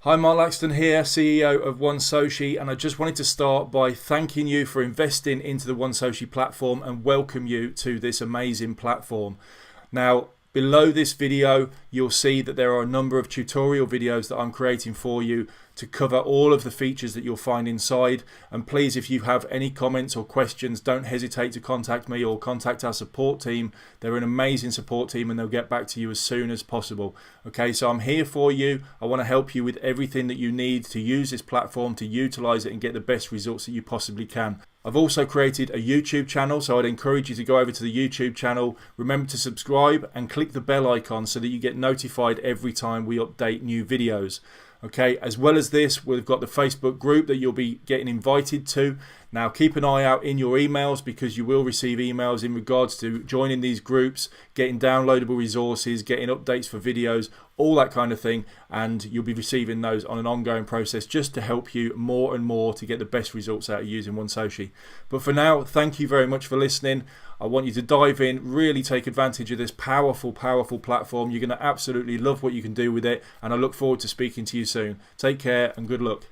Hi, Mark Laxton here, CEO of OneSoci, and I just wanted to start by thanking you for investing into the OneSoci platform and welcome you to this amazing platform. Now, below this video, you'll see that there are a number of tutorial videos that I'm creating for you to cover all of the features that you'll find inside. And please, if you have any comments or questions, don't hesitate to contact me or contact our support team. They're an amazing support team and they'll get back to you as soon as possible. Okay, so I'm here for you. I want to help you with everything that you need to use this platform, to utilize it and get the best results that you possibly can. I've also created a YouTube channel, so I'd encourage you to go over to the YouTube channel. Remember to subscribe and click the bell icon so that you get notified every time we update new videos. Okay, as well as this, we've got the Facebook group that you'll be getting invited to. Now, keep an eye out in your emails because you will receive emails in regards to joining these groups, getting downloadable resources, getting updates for videos, all that kind of thing. And you'll be receiving those on an ongoing process just to help you more and more to get the best results out of using OneSoci. But for now, thank you very much for listening. I want you to dive in, really take advantage of this powerful platform. You're going to absolutely love what you can do with it. And I look forward to speaking to you soon. Take care and good luck.